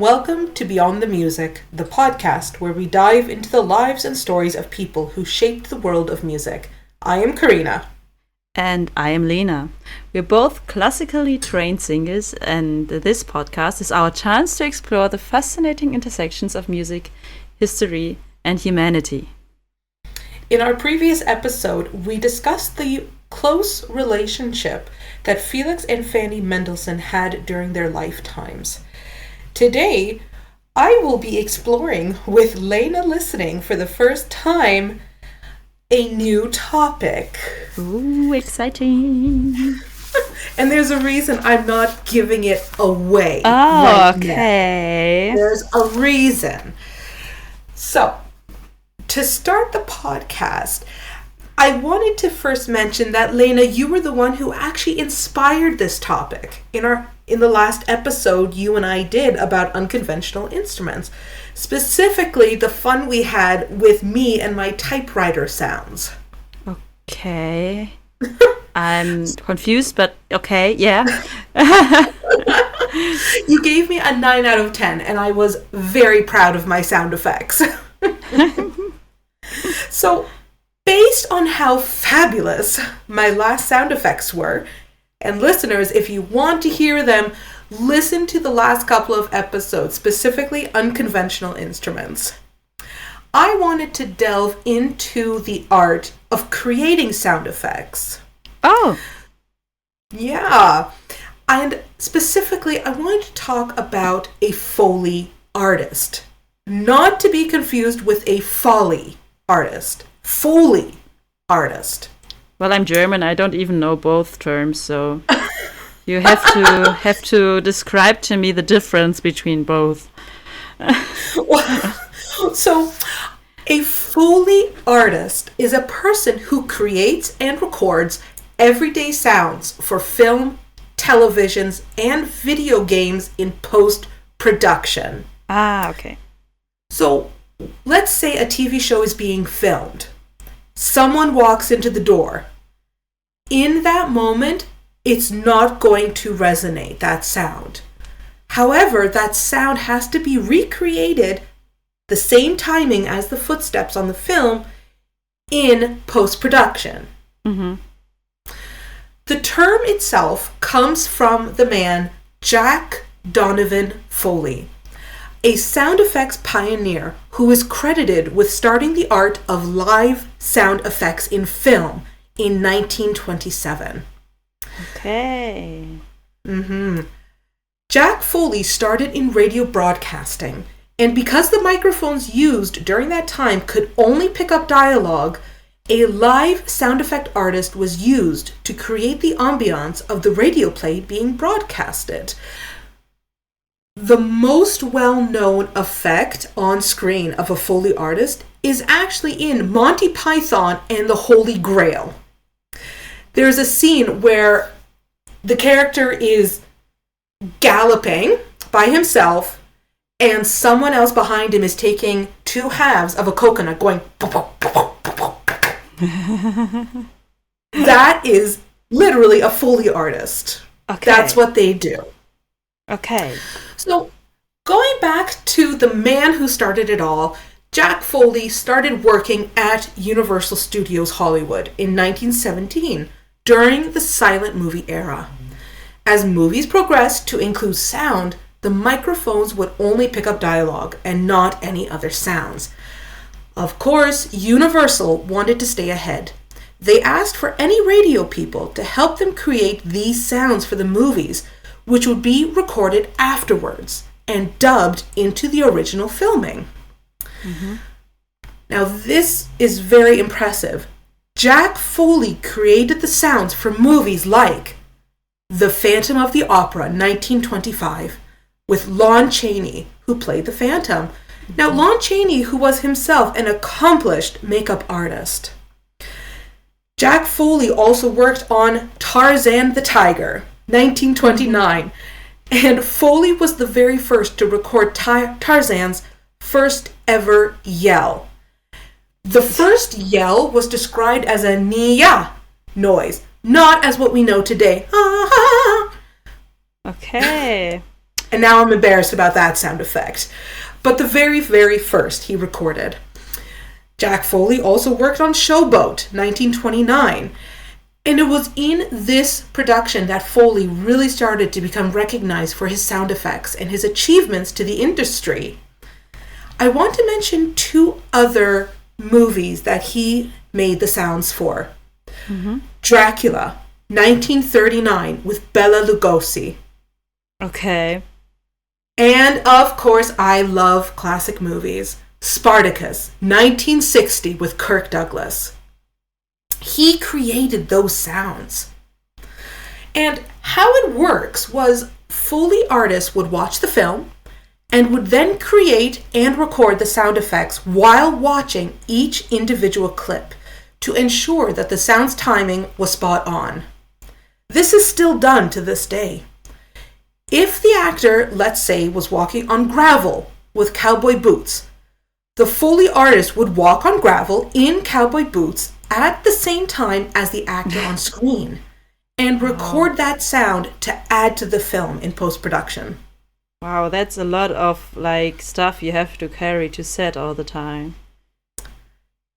Welcome to Beyond the Music, the podcast where we dive into the lives and stories of people who shaped the world of music. I am Karina. And I am Lena. We're both classically trained singers, and this podcast is our chance to explore the fascinating intersections of music, history, and humanity. In our previous episode, we discussed the close relationship that Felix and Fanny Mendelssohn had during their lifetimes. Today, I will be exploring with Lena listening for the first time a new topic. Ooh, exciting. And there's a reason I'm not giving it away. Okay. Now. There's a reason. So, to start the podcast, I wanted to first mention that, Lena, you were the one who actually inspired this topic. In the last episode you and I did about unconventional instruments, specifically the fun we had with me and my typewriter sounds. Okay. I'm confused, but okay, yeah. You gave me a 9 out of 10, and I was very proud of my sound effects. So, based on how fabulous my last sound effects were, and listeners, if you want to hear them, listen to the last couple of episodes, specifically unconventional instruments. I wanted to delve into the art of creating sound effects. Oh. Yeah. And specifically, I wanted to talk about a Foley artist. Not to be confused with a Foley artist. Foley artist. Well, I'm German. I don't even know both terms, so you have to describe to me the difference between both. So, a Foley artist is a person who creates and records everyday sounds for film, televisions, and video games in post-production. Ah, okay. So, let's say a TV show is being filmed. Someone walks into the door. In that moment, it's not going to resonate, that sound. However, that sound has to be recreated the same timing as the footsteps on the film in post-production. Mm-hmm. The term itself comes from the man Jack Donovan Foley, a sound effects pioneer who is credited with starting the art of live sound effects in film in 1927. Okay. Jack Foley started in radio broadcasting, and because the microphones used during that time could only pick up dialogue, a live sound effect artist was used to create the ambiance of the radio play being broadcasted. The most well-known effect on screen of a Foley artist is actually in Monty Python and the Holy Grail. There's a scene where the character is galloping by himself and someone else behind him is taking two halves of a coconut going That is literally a Foley artist. Okay. That's what they do. Okay. So, going back to the man who started it all, Jack Foley started working at Universal Studios Hollywood in 1917 during the silent movie era. As movies progressed to include sound, the microphones would only pick up dialogue and not any other sounds. Of course, Universal wanted to stay ahead. They asked for any radio people to help them create these sounds for the movies, which would be recorded afterwards and dubbed into the original filming. Mm-hmm. Now, this is very impressive. Jack Foley created the sounds for movies like The Phantom of the Opera, 1925, with Lon Chaney, who played the Phantom. Now, Lon Chaney, who was himself an accomplished makeup artist. Jack Foley also worked on Tarzan the Tiger, 1929, and Foley was the very first to record Tarzan's first ever yell. The first yell was described as a nya noise, not as what we know today. Okay. And now I'm embarrassed about that sound effect. But the very, very first he recorded. Jack Foley also worked on Showboat, 1929. And it was in this production that Foley really started to become recognized for his sound effects and his achievements to the industry. I want to mention 2 other movies that he made the sounds for. Dracula, 1939, with Bela Lugosi. Okay. And of course, I love classic movies. Spartacus, 1960, with Kirk Douglas. He created those sounds. And how it works was Foley artists would watch the film and would then create and record the sound effects while watching each individual clip to ensure that the sound's timing was spot on. This is still done to this day. If the actor, let's say, was walking on gravel with cowboy boots, the Foley artist would walk on gravel in cowboy boots at the same time as the actor on screen and record that sound to add to the film in post-production. Wow, that's a lot of stuff you have to carry to set all the time.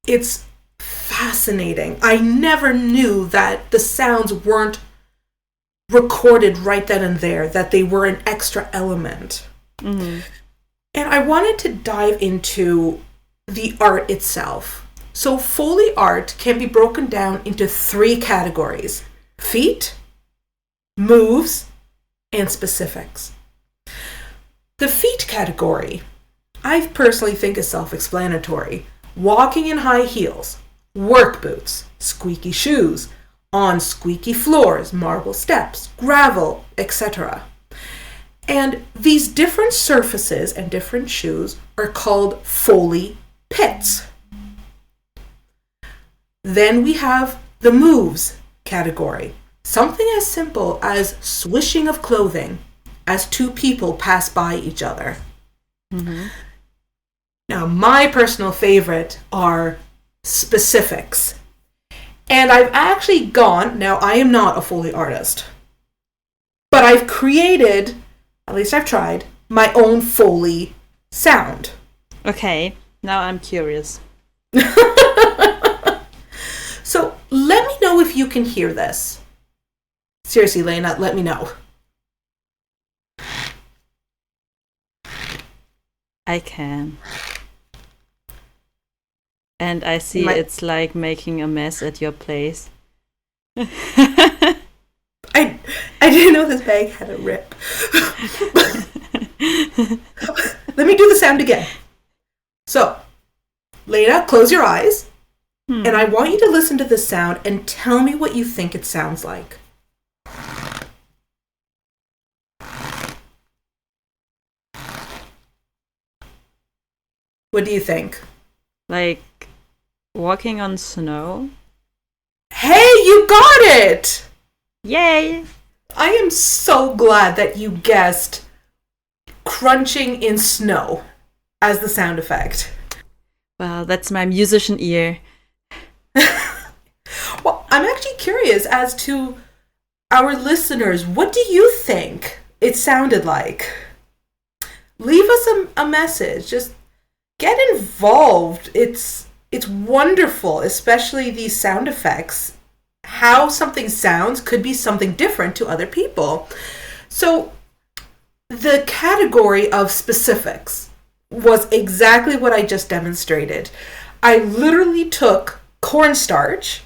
It's fascinating. I never knew that the sounds weren't recorded right then and there, that they were an extra element. And I wanted to dive into the art itself. So Foley art can be broken down into 3 categories: feat, moves, and specifics. The feat category, I personally think is self-explanatory. Walking in high heels, work boots, squeaky shoes, on squeaky floors, marble steps, gravel, etc. And these different surfaces and different shoes are called Foley pits. Then we have the moves category. Something as simple as swishing of clothing as 2 people pass by each other. Now, my personal favorite are specifics. And I've actually gone, now I am not a Foley artist, but I've created, at least I've tried, my own Foley sound. Okay, now I'm curious. So let me know if you can hear this. Seriously, Lena, let me know. I can. And I see it's like making a mess at your place. I didn't know this bag had a rip. Let me do the sound again. So, Lena, close your eyes. And I want you to listen to this sound and tell me what you think it sounds like. What do you think? Like walking on snow? Hey, you got it! Yay! I am so glad that you guessed crunching in snow as the sound effect. Well, that's my musician ear. Well, I'm actually curious as to our listeners. What do you think it sounded like? Leave us a message. Just get involved. It's wonderful, especially these sound effects. How something sounds could be something different to other people. So the category of specifics was exactly what I just demonstrated. I literally took cornstarch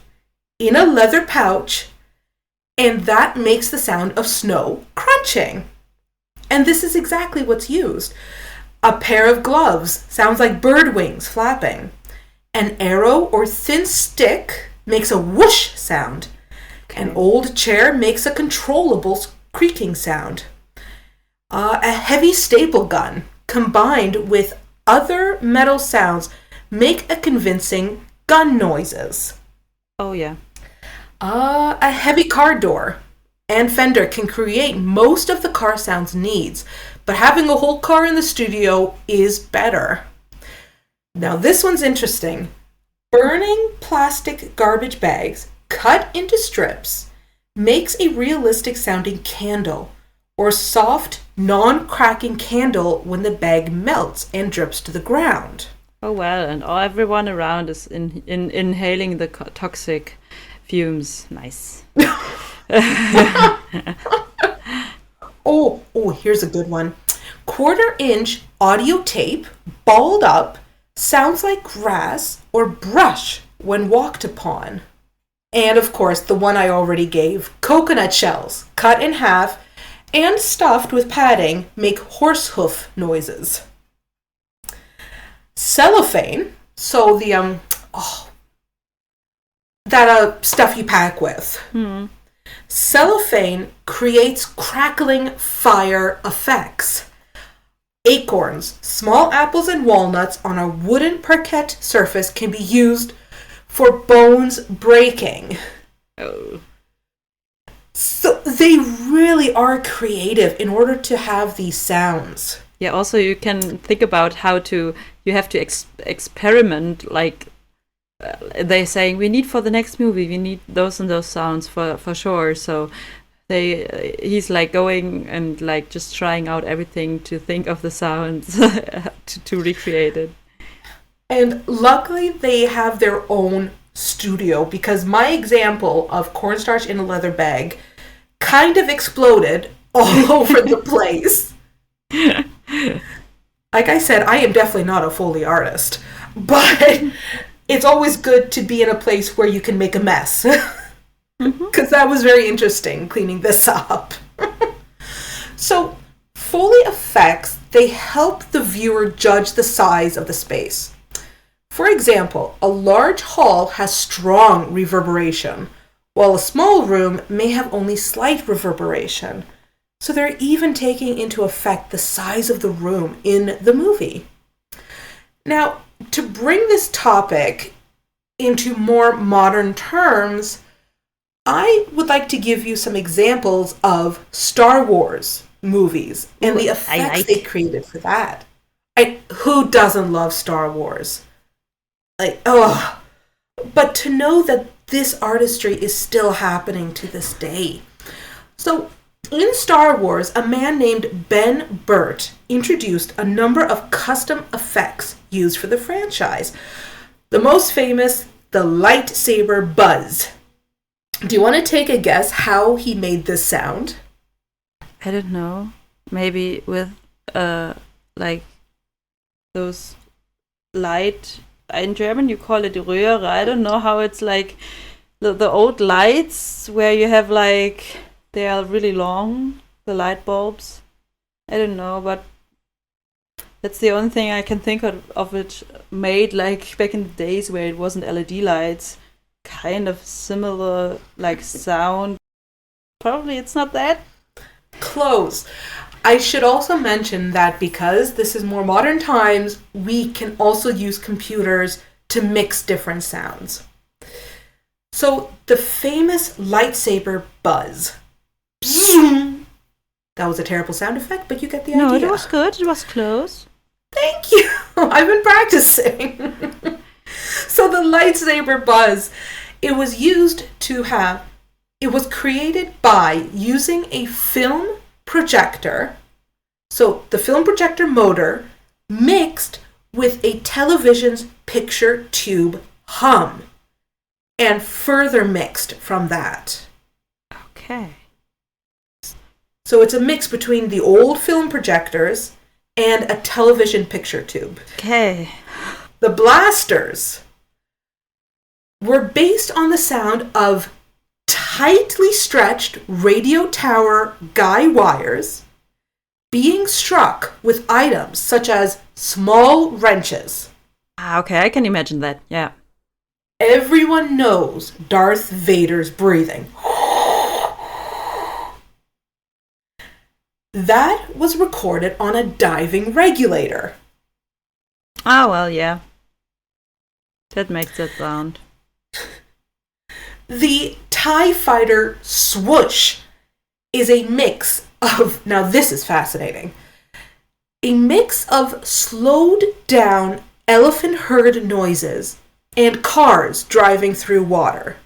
in a leather pouch, and that makes the sound of snow crunching. And this is exactly what's used. A pair of gloves sounds like bird wings flapping. An arrow or thin stick makes a whoosh sound. Okay. An old chair makes a controllable creaking sound. A heavy staple gun combined with other metal sounds make a convincing gun noises. Oh, yeah. A heavy car door and fender can create most of the car sounds needs, but having a whole car in the studio is better. Now this one's interesting. Burning plastic garbage bags cut into strips makes a realistic sounding candle or soft, non-cracking candle when the bag melts and drips to the ground. Oh well, and everyone around is inhaling the toxic fumes. Nice. Oh, here's a good one. 1/4-inch audio tape, balled up, sounds like grass or brush when walked upon. And of course, the one I already gave, coconut shells, cut in half and stuffed with padding, make horse hoof noises. Cellophane, so the stuff you pack with. Cellophane creates crackling fire effects. Acorns, small apples and walnuts on a wooden parquet surface can be used for bones breaking. Oh. So they really are creative in order to have these sounds. Yeah, also you can think about you have to experiment, like they're saying we need for the next movie, we need those and those sounds for sure. So he's like going and like just trying out everything to think of the sounds to recreate it. And luckily they have their own studio, because my example of cornstarch in a leather bag kind of exploded all over the place. Like I said, I am definitely not a Foley artist, but it's always good to be in a place where you can make a mess. Because that was very interesting, cleaning this up. So, Foley effects, they help the viewer judge the size of the space. For example, a large hall has strong reverberation, while a small room may have only slight reverberation. So they're even taking into effect the size of the room in the movie. Now, to bring this topic into more modern terms, I would like to give you some examples of Star Wars movies and the effects they created for that. Who doesn't love Star Wars? But to know that this artistry is still happening to this day. So, in Star Wars, a man named Ben Burtt introduced a number of custom effects used for the franchise. The most famous, the lightsaber buzz. Do you want to take a guess how he made this sound? I don't know. Maybe with like those light. In German, you call it Röhre. I don't know how it's like the old lights where you have like they are really long, the light bulbs. I don't know, but that's the only thing I can think of it made like back in the days where it wasn't LED lights. Kind of similar like sound. Probably it's not that. Close. I should also mention that because this is more modern times, we can also use computers to mix different sounds. So the famous lightsaber buzz. That was a terrible sound effect, but you get the idea. No, it was good. It was close. Thank you. I've been practicing. So the lightsaber buzz, it was created by using a film projector, so the film projector motor mixed with a television's picture tube hum, and further mixed from that. Okay. So it's a mix between the old film projectors and a television picture tube. Okay. The blasters were based on the sound of tightly stretched radio tower guy wires being struck with items such as small wrenches. Okay, I can imagine that, yeah. Everyone knows Darth Vader's breathing. That was recorded on a diving regulator. Ah, well, yeah. That makes that sound. The TIE Fighter swoosh is a mix of, now this is fascinating, a mix of slowed down elephant herd noises and cars driving through water.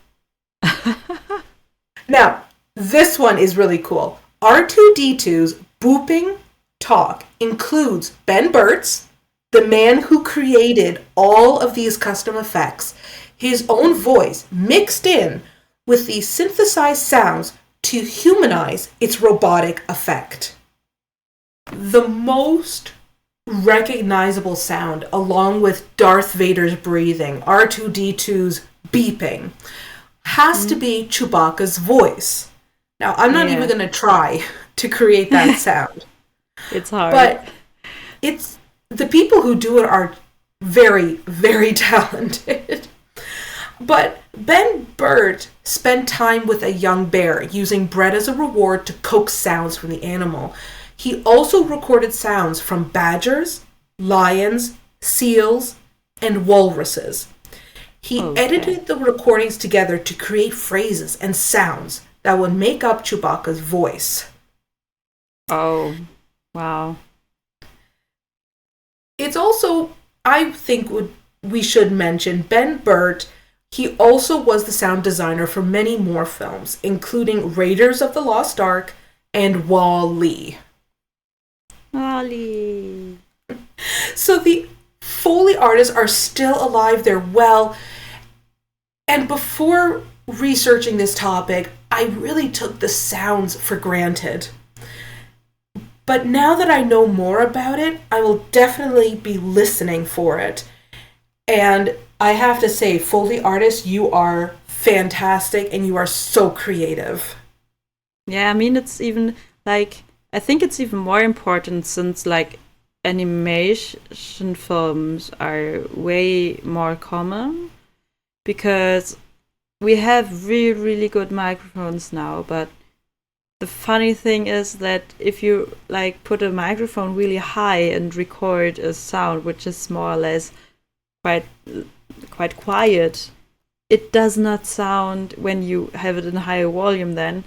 Now, this one is really cool. R2D2's booping talk includes Ben Burtt's, the man who created all of these custom effects, his own voice mixed in with these synthesized sounds to humanize its robotic effect. The most recognizable sound, along with Darth Vader's breathing, R2D2's beeping, has to be Chewbacca's voice. Now, I'm not even going to try to create that sound. It's hard. But it's the people who do it are very, very talented. But Ben Burt spent time with a young bear, using bread as a reward to coax sounds from the animal. He also recorded sounds from badgers, lions, seals, and walruses. He edited the recordings together to create phrases and sounds that would make up Chewbacca's voice. Oh, wow. It's also, I think we should mention, Ben Burt. He also was the sound designer for many more films, including Raiders of the Lost Ark and Wall-E. Wall-E. So the Foley artists are still alive. They're well. And before researching this topic, I really took the sounds for granted. But now that I know more about it, I will definitely be listening for it. And I have to say, Foley artists, you are fantastic and you are so creative. Yeah, I mean, it's even like, I think it's even more important since like animation films are way more common, because we have really, really good microphones now, but the funny thing is that if you like put a microphone really high and record a sound which is more or less quite quiet, it does not sound, when you have it in higher volume, then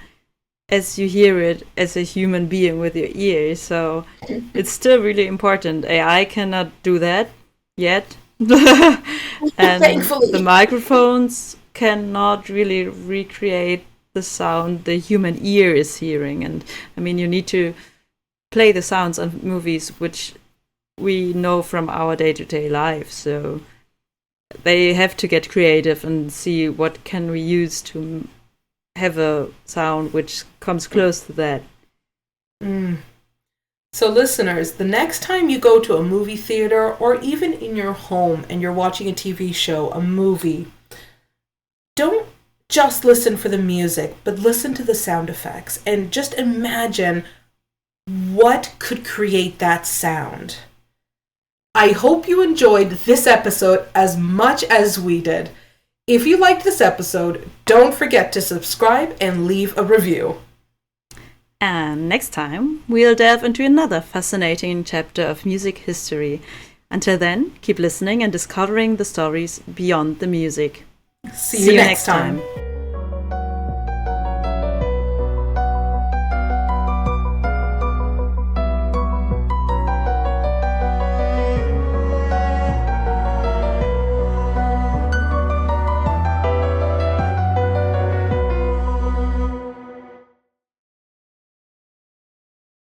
as you hear it as a human being with your ears. So it's still really important. AI cannot do that yet. And Thankfully. The microphones cannot really recreate the sound the human ear is hearing. And I mean, you need to play the sounds of movies which we know from our day-to-day life. So they have to get creative and see what can we use to have a sound which comes close to that. So listeners, the next time you go to a movie theater or even in your home and you're watching a TV show, a movie, don't just listen for the music, but listen to the sound effects and just imagine what could create that sound. I hope you enjoyed this episode as much as we did. If you liked this episode, don't forget to subscribe and leave a review. And next time, we'll delve into another fascinating chapter of music history. Until then, keep listening and discovering the stories beyond the music. See you next time.